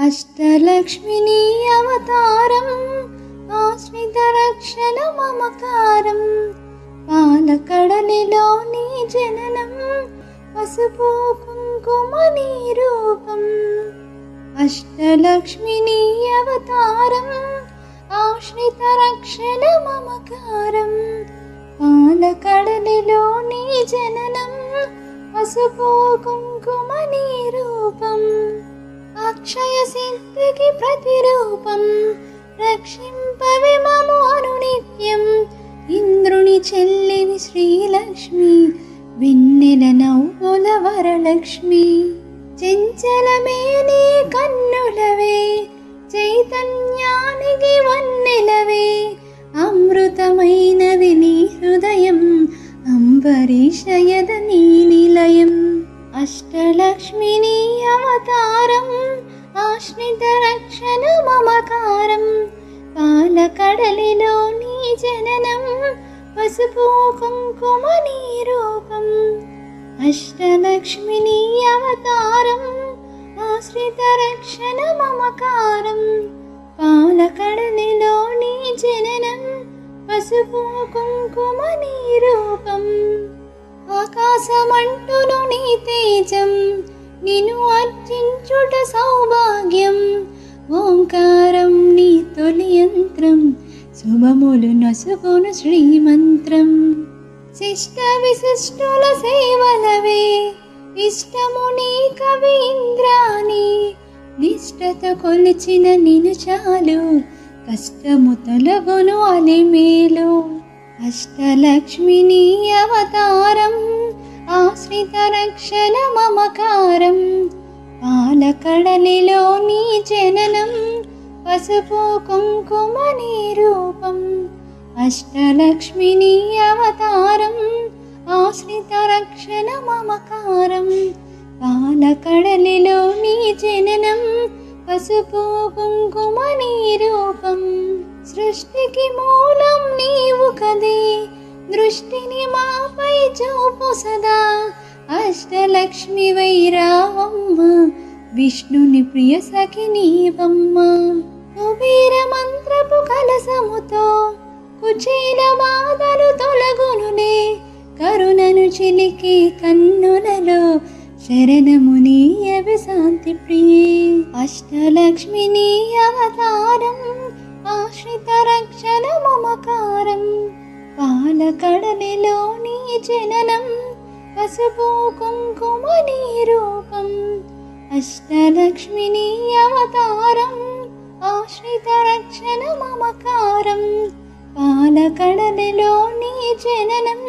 అష్టలక్ష్మిని అవతారం ఆశ్రిత రక్షణ మమకారం పాలకడలిలో నీ జననం పసుపు కుంకుమ నీ రూపం. అష్టలక్ష్మిని అవతారం ఆశ్రిత రక్షణ మమకారం పాలకడలిలో నీ జననం పసుపు కుంకుమ నీ రూపం. అక్షయ సిద్ధికి ప్రతిరూపం రక్షింపవే మము అనునిత్యం. ఇంద్రుని చెల్లివి శ్రీలక్ష్మి వెన్నెల నవ్వుల వరలక్ష్మి. చెంచలమే నీ కన్నులవే చైతన్యానికి వన్నెలవే. అమృతమైనది నీ హృదయం అంబరీషయద నీ నిలయం. అష్టలక్ష్మిని అవతారం ఆశ్రిత రక్షణ మమకారం పాలకడలిలో నీ జననం పసుపు కుంకుమ నీ రూపం. అష్టలక్ష్మిని అవతారం ఆశ్రిత రక్షణ మమకారం పాలకడలిలో నీ జననం పసుపు కుంకుమ నీ రూపం. ఆకాశమంటును నీ తేజం నిన్ను అర్చించుట సౌభాగ్యం. ఓంకారం నీ తొలి యంత్రం శుభములు నసుగును శ్రీమంత్రం. శిష్ట విశిష్టుల సేవలవే ఇష్టము నీ కవి ఇంద్రాని. నిష్టత కొలిచిన నిన్ను చాలు కష్టము తొలగును అలిమేలు. అష్టలక్ష్మిని అవతారం ఆశ్రిత రక్షణ మమకారం పాలకడలిలో నీ జననం పసుపు కుంకుమ నీ రూపం. అష్టలక్ష్మిని అవతారం ఆశ్రిత రక్షణ మమకారం పాలకడలిలో నీ జననం పసుపు కుంకుమ నీ రూపం. సృష్టికి మూలం నీవు కదే దృష్టిని మాపై చూపు సదా. అష్టలక్ష్మి వైరావమ్మ విష్ణుని ప్రియ సఖి నీవమ్మ. కుబేర మంత్రపు కలసముతో కుచేల బాధలు తొలగునులే. కరుణను చిలికి కన్నులలో శరణము నీయవి శాంతి ప్రియే. అష్టలక్ష్మిని అవతారం ఆశ్రిత రక్షణ మమకారం పాలకడలిలో నీ జననం పసుపు కుంకుమ నీ రూపం. అష్టలక్ష్మిని అవతారం ఆశ్రిత రక్షణ మమకారం పాలకడలిలో నీ జననం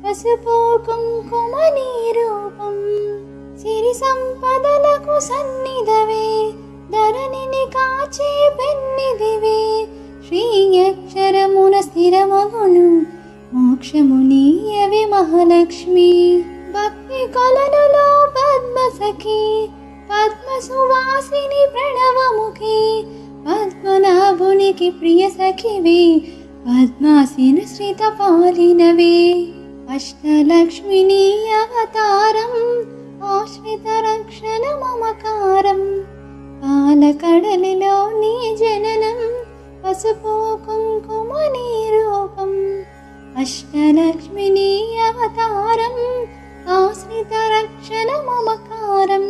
పసుపు కుంకుమ నీ రూపం. సిరి సంపదలకు సన్నిధవే ధరణిని కాచే పెన్నిదివే. శ్రీ అక్షరమున స్థిరమగును మోక్షము నీయవి మహాలక్ష్మి. భక్తి కొలనులో పద్మసఖి పద్మ సువాసిని ప్రణవముఖి. పద్మనాభునికి ప్రియ సఖివే పద్మాసీన శ్రిత పాలినవే. అష్టలక్ష్మిని అవతారం ఆశ్రిత రక్షణ మమకారం పాలకడలిలో నీ జననం పసుపు కుంకుమ నీ రూపం. అష్టలక్ష్మిని అవతారం ఆశ్రిత రక్షణ మమకారం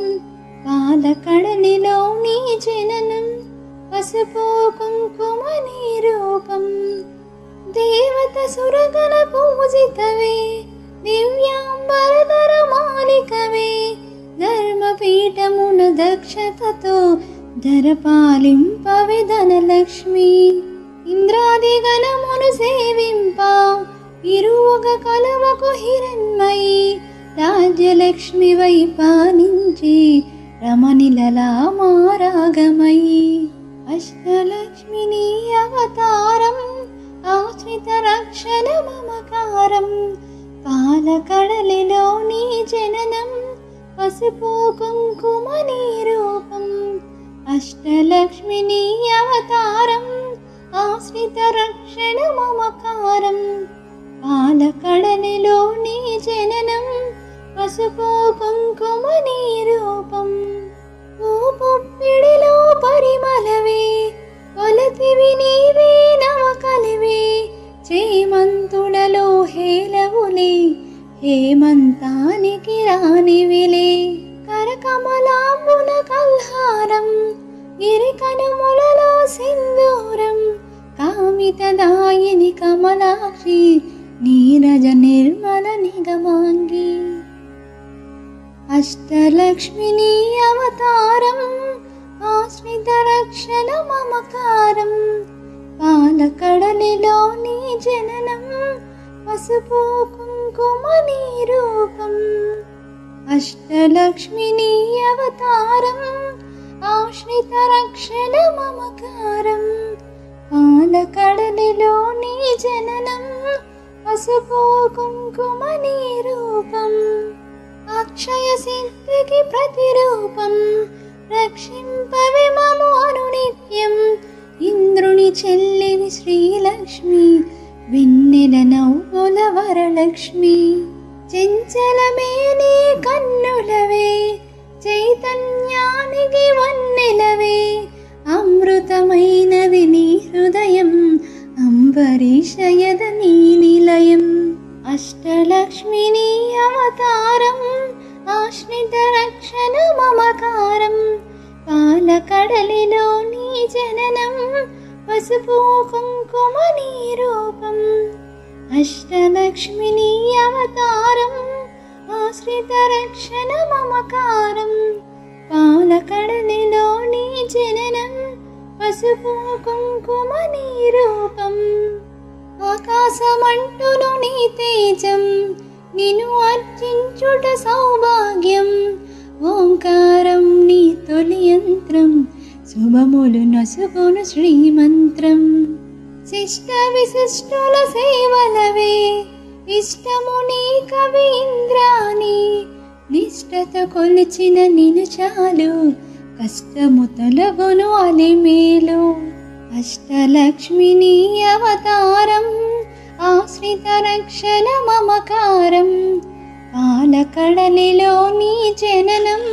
పాలకడలిలో నీ జననం పసుపు కుంకుమ నీ రూపం. దేవత సురగణ పూజితవే దివ్యాంబరధర మాలికవే. ధర్మపీఠమున దక్షతతో ధరపాలింపవే ధనలక్ష్మి. ఇంద్రాది గణమును సేవింప ఇరువుగ కలవకు హిరణ్మయి. రాజ్యలక్ష్మి వై పాలించి రమణిలలా మారాగమయి. అష్టలక్ష్మిని అవతారం ఆశ్రిత రక్షణ మమకారం పాలకడలిలో నీ జననం పసుపు కుంకుమ నీ రూపం. అష్టలక్ష్మిని అవతారం ఆశ్రిత రక్షణ మమకారం పాలకడలిలో నీ జననం పసుపు కుంకుమ నీ రూపం. ఓ పొప్పిడిలో పరిమళవే కొలతివి నీవే నవకలివే చేమంతుడలో హేలవులే హేమంతానికి రానివిలే కరకమలాంబున కల్హారం గిరికనుములలో సింధూరం కామితదాయిని కమలాక్షి నీరజ నిర్మల నిగమాంగి అష్టలక్ష్మిని అవతారం ఆశ్రిత రక్షణ మమకారం పాలకడలిలో నీ జననం పసుపు కుంకుమ నీ రూపం అష్టలక్ష్మిని అవతారం ఆశ్రిత రక్షణ మమకారం పాలకడలిలో నీ జననం పసుపు కుంకుమ నీ రూపం అక్షయ సిద్ధికి ప్రతిరూపం రక్షింపవే మము అనునిత్యం ఇంద్రుని చెల్లివి శ్రీలక్ష్మి వెన్నెల నవ్వుల వరలక్ష్మి చెంచలమే నీ కన్నులవే చైతన్యానికి వన్నెలవే అమృతమైనది నీ హృదయం అంబరీషయద నీ నిలయం అష్టలక్ష్మిని అవతారం ఆశ్రిత రక్షణ మమకారం పాలకడలిలో నీ జననం పసుపు కుంకుమ నీ రూపం అష్టలక్ష్మిని అవతారం ఆశ్రిత రక్షణ మమకారం పాలకడలిలో నీ జననం పసుపు కుంకుమ నీ రూపం ఆకాశమంటును నీ తేజం నిన్ను అర్చించుట సౌభాగ్యం ఓంకారం నీ తొలి యంత్రం శుభములు నసుగును శ్రీమంత్రం శిష్ట విశిష్టుల సేవలవే ఇష్టము నీ కవి ఇంద్రాని నిష్ఠత కొలిచిన నిను చాలు కష్టము తొలగును అలిమేలు అష్టలక్ష్మిని అవతారం ఆశ్రిత రక్షణ మమకారం పాలకడలిలో నీ జననం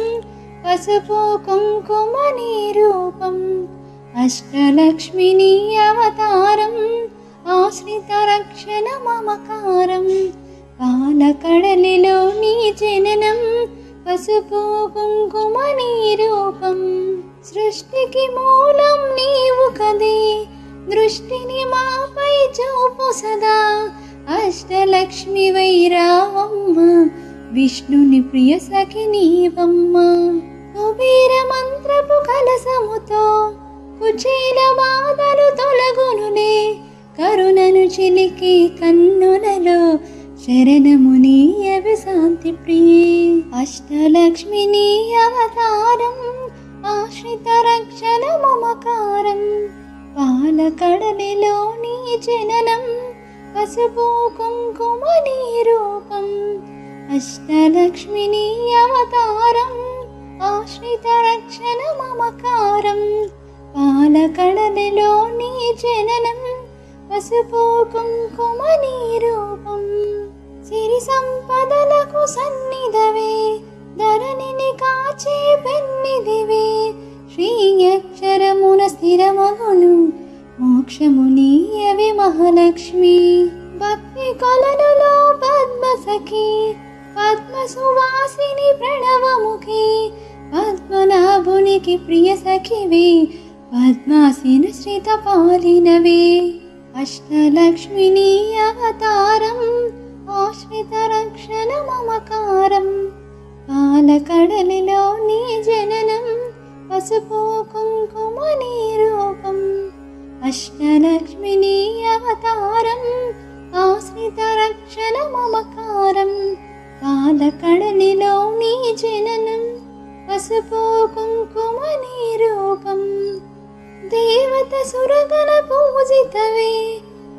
పసుపు కుంకుమ నీ రూపం అష్టలక్ష్మిని అవతారం ఆశ్రిత రక్షణ మమకారం పాలకడలిలో నీ జననం పసుపు కుంకుమ నీ రూపం సృష్టికి మూలం నీవు కదే దృష్టిని మాపై చూపు సదా అష్టలక్ష్మి వైరావమ్మ విష్ణుని ప్రియ సఖి నీవమ్మ కుబేర మంత్రపు కలసముతో కుచేల బాధలు తొలగునులే కరుణను చిలికి కన్నులలో శరణమునీయవి శాంతి ప్రియే అష్టలక్ష్మిని అవతారం ఆశ్రిత రక్షణ మమకారం పాలకడలిలో నీ జననం పసుపు కుంకుమ నీ రూపం అష్టలక్ష్మిని అవతారం ఆశ్రిత రక్షణ మమకారం పాలకడలిలో నీ జననం పసుపు కుంకుమ నీ రూపం సిరి సంపదలకు సన్నిధవే ధరణిని కాచే పెన్నిదివే శ్రీ అక్షరమున స్థిరమగును మోక్షమునీయవి మహాలక్ష్మి భక్తి కొలనులో పద్మసఖి పద్మ సువాసిని ప్రణవముఖి పద్మనాభునికి ప్రియ సఖివే పద్మాసీన శ్రిత పాలినవే అష్టలక్ష్మిని అవతారం ఆశ్రిత రక్షణ మమకారం పాలకడలిలో నీ జననం పసుపు కుంకుమ నీ రూపం అష్టలక్ష్మిని అవతారం ఆశ్రిత రక్షణ మమకారం పాలకడలిలో నీ జననం పసుపు కుంకుమ నీ రూపం దేవత సురగణ పూజితవే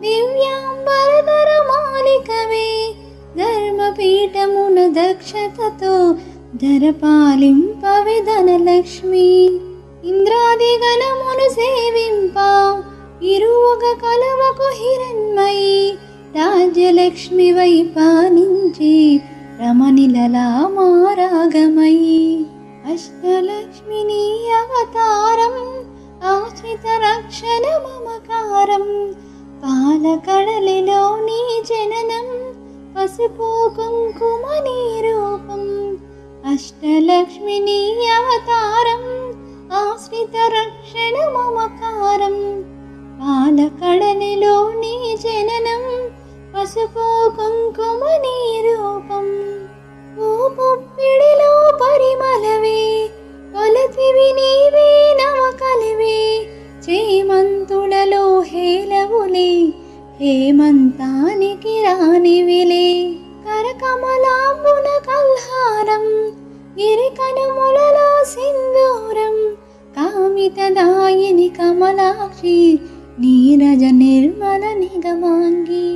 దివ్యాంబరధర మాలికవే ధర్మపీఠమున దక్షతతో ధరపాలింపవే ధనలక్ష్మి ఇంద్రాది గణమును సేవింప ఇరువగ కలవకు హిరణ్మయి రాజ్యలక్ష్మి వై పాలించి రమణిలలా మారాగమయి అష్టలక్ష్మి నీ అవతారం ఆశ్రిత రక్షణ మమకారం పాలకడలిలో నీ జననం పసుపు కుంకుమ నీ రూపం అష్టలక్ష్మి నీ అవతారం ఆశ్రిత రక్షణ మమకారం పాలకడలిలో నీ జననం పసుపు కుంకుమ నీ రూపం ఓ పుప్పిడిలో పరిమళవే కొలతివి నీవే నవకలివే చేమంతులలో హేలవులే హేమంతానికి రానివిలే కరకమలాంబున కల్హారం గిరికనుములలో సింధూరం కామితదాయిని కమలాక్షి నీరజ నిర్మల నిగమాంగి